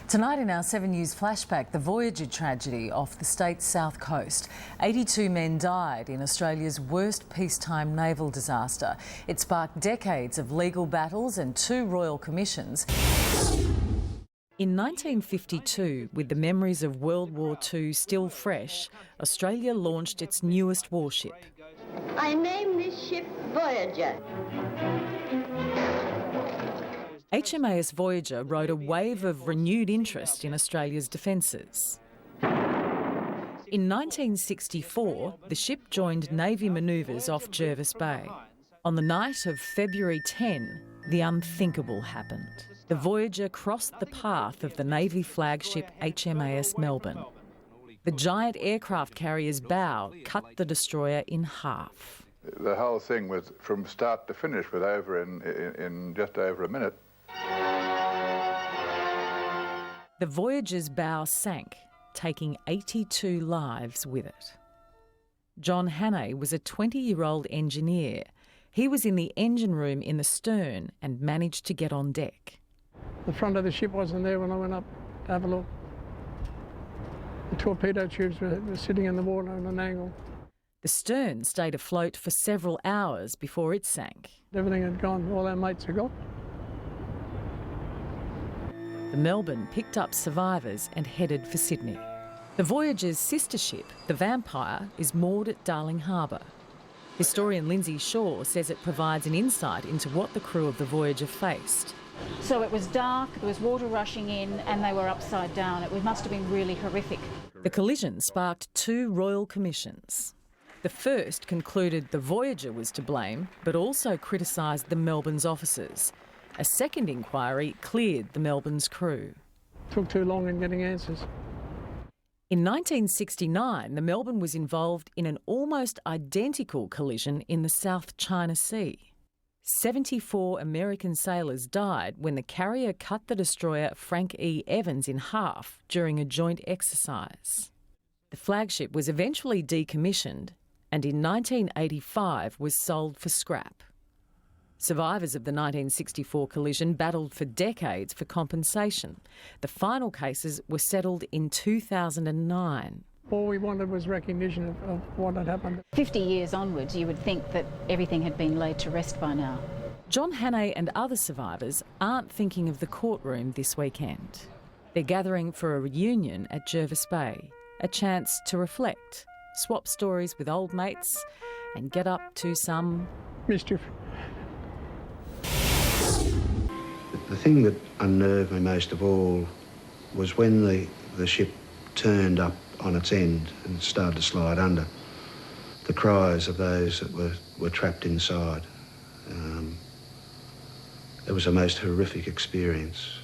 Tonight in our 7 News flashback, the Voyager tragedy off the state's south coast. 82 men died in Australia's worst peacetime naval disaster. It sparked decades of legal battles and 2 royal commissions. In 1952, with the memories of World War II still fresh, Australia launched its newest warship. I named this ship Voyager. HMAS Voyager rode a wave of renewed interest in Australia's defences. In 1964, the ship joined Navy manoeuvres off Jervis Bay. On the night of February 10, the unthinkable happened. The Voyager crossed the path of the Navy flagship HMAS Melbourne. The giant aircraft carrier's bow cut the destroyer in half. The whole thing was from start to finish with over in just over a minute. The Voyager's bow sank, taking 82 lives with it. John Hannay was a 20-year-old engineer. He was in the engine room in the stern and managed to get on deck. The front of the ship wasn't there when I went up to have a look. The torpedo tubes were sitting in the water at an angle. The stern stayed afloat for several hours before it sank. Everything had gone, all our mates had gone. The Melbourne picked up survivors and headed for Sydney. The Voyager's sister ship, the Vampire, is moored at Darling Harbour. Historian Lindsay Shaw says it provides an insight into what the crew of the Voyager faced. So it was dark, there was water rushing in and they were upside down. It must have been really horrific. The collision sparked 2 royal commissions. The first concluded the Voyager was to blame, but also criticised the Melbourne's officers. A second inquiry cleared the Melbourne's crew. Took too long in getting answers. In 1969, the Melbourne was involved in an almost identical collision in the South China Sea. 74 American sailors died when the carrier cut the destroyer Frank E. Evans in half during a joint exercise. The flagship was eventually decommissioned and in 1985 was sold for scrap. Survivors of the 1964 collision battled for decades for compensation. The final cases were settled in 2009. All we wanted was recognition of what had happened. 50 years onwards, you would think that everything had been laid to rest by now. John Hannay and other survivors aren't thinking of the courtroom this weekend. They're gathering for a reunion at Jervis Bay, a chance to reflect, swap stories with old mates and get up to some mischief. The thing that unnerved me most of all was when the ship turned up on its end and started to slide under. The cries of those that were trapped inside. It was a most horrific experience.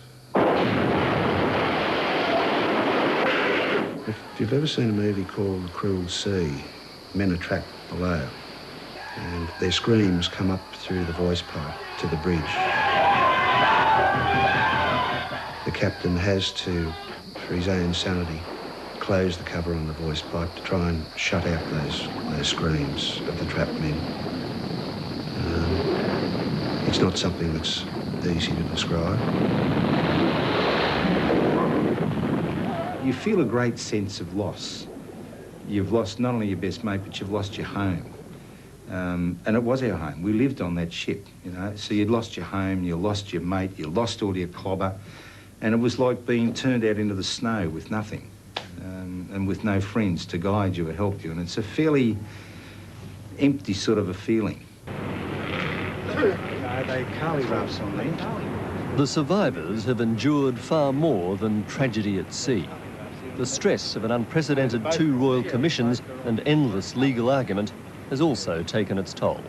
If you've ever seen a movie called The Cruel Sea, men are trapped below and their screams come up through the voice pipe to the bridge. The captain has to, for his own sanity, close the cover on the voice pipe to try and shut out those screams of the trapped men. It's not something that's easy to describe. You feel a great sense of loss. You've lost not only your best mate, but you've lost your home. And it was our home. We lived on that ship, you know. So you'd lost your home, you lost your mate, you lost all your clobber, and it was like being turned out into the snow with nothing, and with no friends to guide you or help you. And it's a fairly empty sort of a feeling. The survivors have endured far more than tragedy at sea. The stress of an unprecedented 2 royal commissions and endless legal argument has also taken its toll.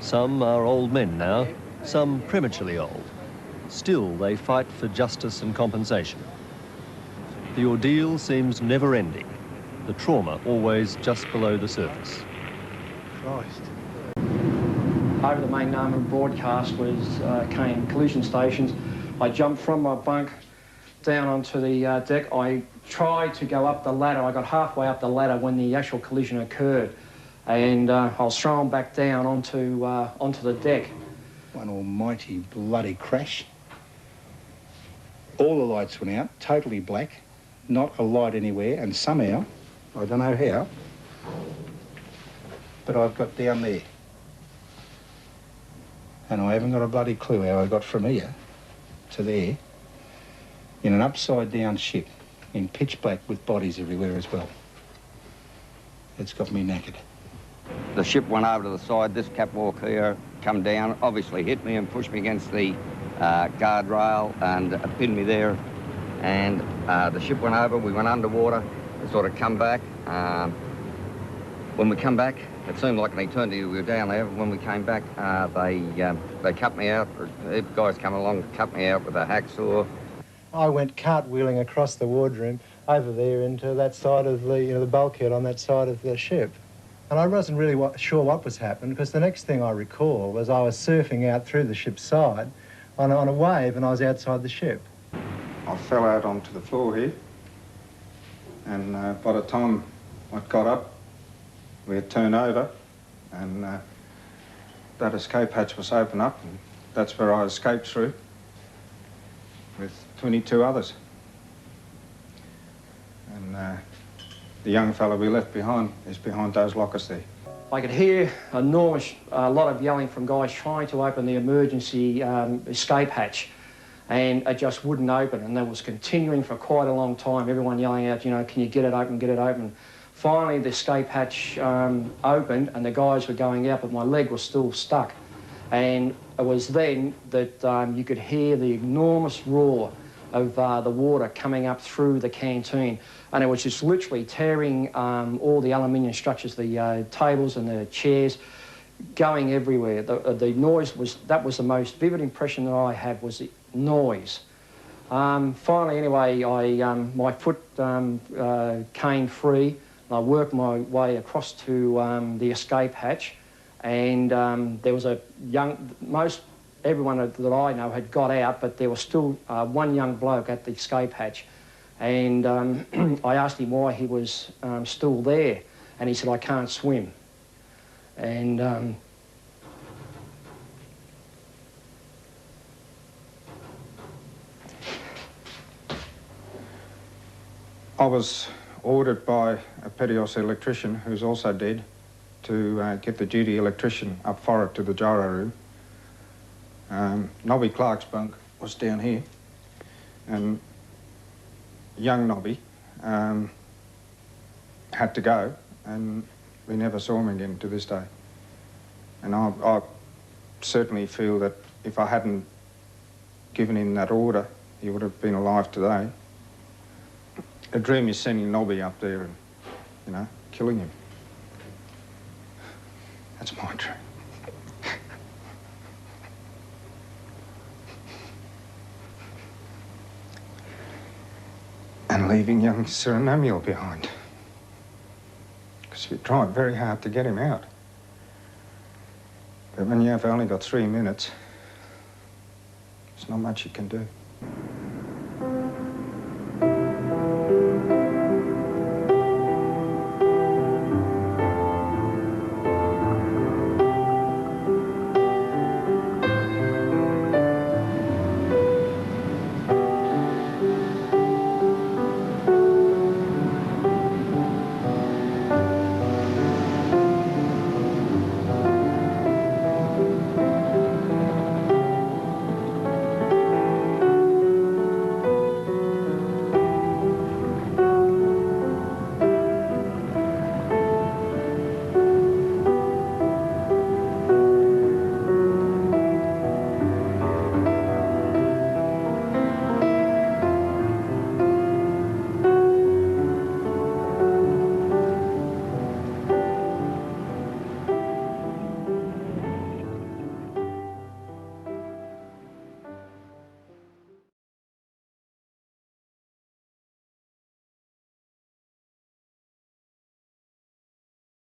Some are old men now, some prematurely old. Still, they fight for justice and compensation. The ordeal seems never-ending, the trauma always just below the surface. Christ. Over the main broadcast came collision stations. I jumped from my bunk down onto the deck. I tried to go up the ladder. I got halfway up the ladder when the actual collision occurred, and I was thrown back down onto the deck. One almighty bloody crash. All the lights went out, totally black, not a light anywhere, and somehow, I don't know how, but I've got down there. And I haven't got a bloody clue how I got from here to there in an upside-down ship in pitch black with bodies everywhere as well. It's got me knackered. The ship went over to the side. This catwalk here come down, obviously hit me and pushed me against the guardrail and pinned me there. And the ship went over, we went underwater, and sort of come back. When we come back, it seemed like an eternity we were down there. When we came back, they cut me out. The guys come along, cut me out with a hacksaw. I went cartwheeling across the wardroom over there into that side of the, the bulkhead on that side of the ship. And I wasn't really sure what was happening, because the next thing I recall was I was surfing out through the ship's side on a wave, and I was outside the ship. I fell out onto the floor here, and by the time I got up, we had turned over, and that escape hatch was open up, and that's where I escaped through with 22 others. And the young fellow we left behind is behind those lockers there. I could hear a lot of yelling from guys trying to open the emergency escape hatch, and it just wouldn't open, and that was continuing for quite a long time, everyone yelling out, can you get it open, get it open. Finally, the escape hatch opened, and the guys were going out, but my leg was still stuck. And it was then that you could hear the enormous roar of the water coming up through the canteen. And it was just literally tearing all the aluminium structures, the tables and the chairs, going everywhere. The noise that was the most vivid impression that I had, was the noise. Finally, anyway, my foot came free. I worked my way across to the escape hatch, and there was everyone that I know had got out, but there was still one young bloke at the escape hatch. And I asked him why he was still there, and he said, I can't swim. And I was ordered by a Petios electrician, who's also dead, to get the duty electrician up forward to the gyro room. Nobby Clark's bunk was down here, and young Nobby had to go, and we never saw him again to this day. And I certainly feel that if I hadn't given him that order, he would have been alive today. The dream is sending Nobby up there and, killing him. That's my dream. And leaving young Sir Namuel behind. Because we tried very hard to get him out. But when you've only got 3 minutes, there's not much you can do.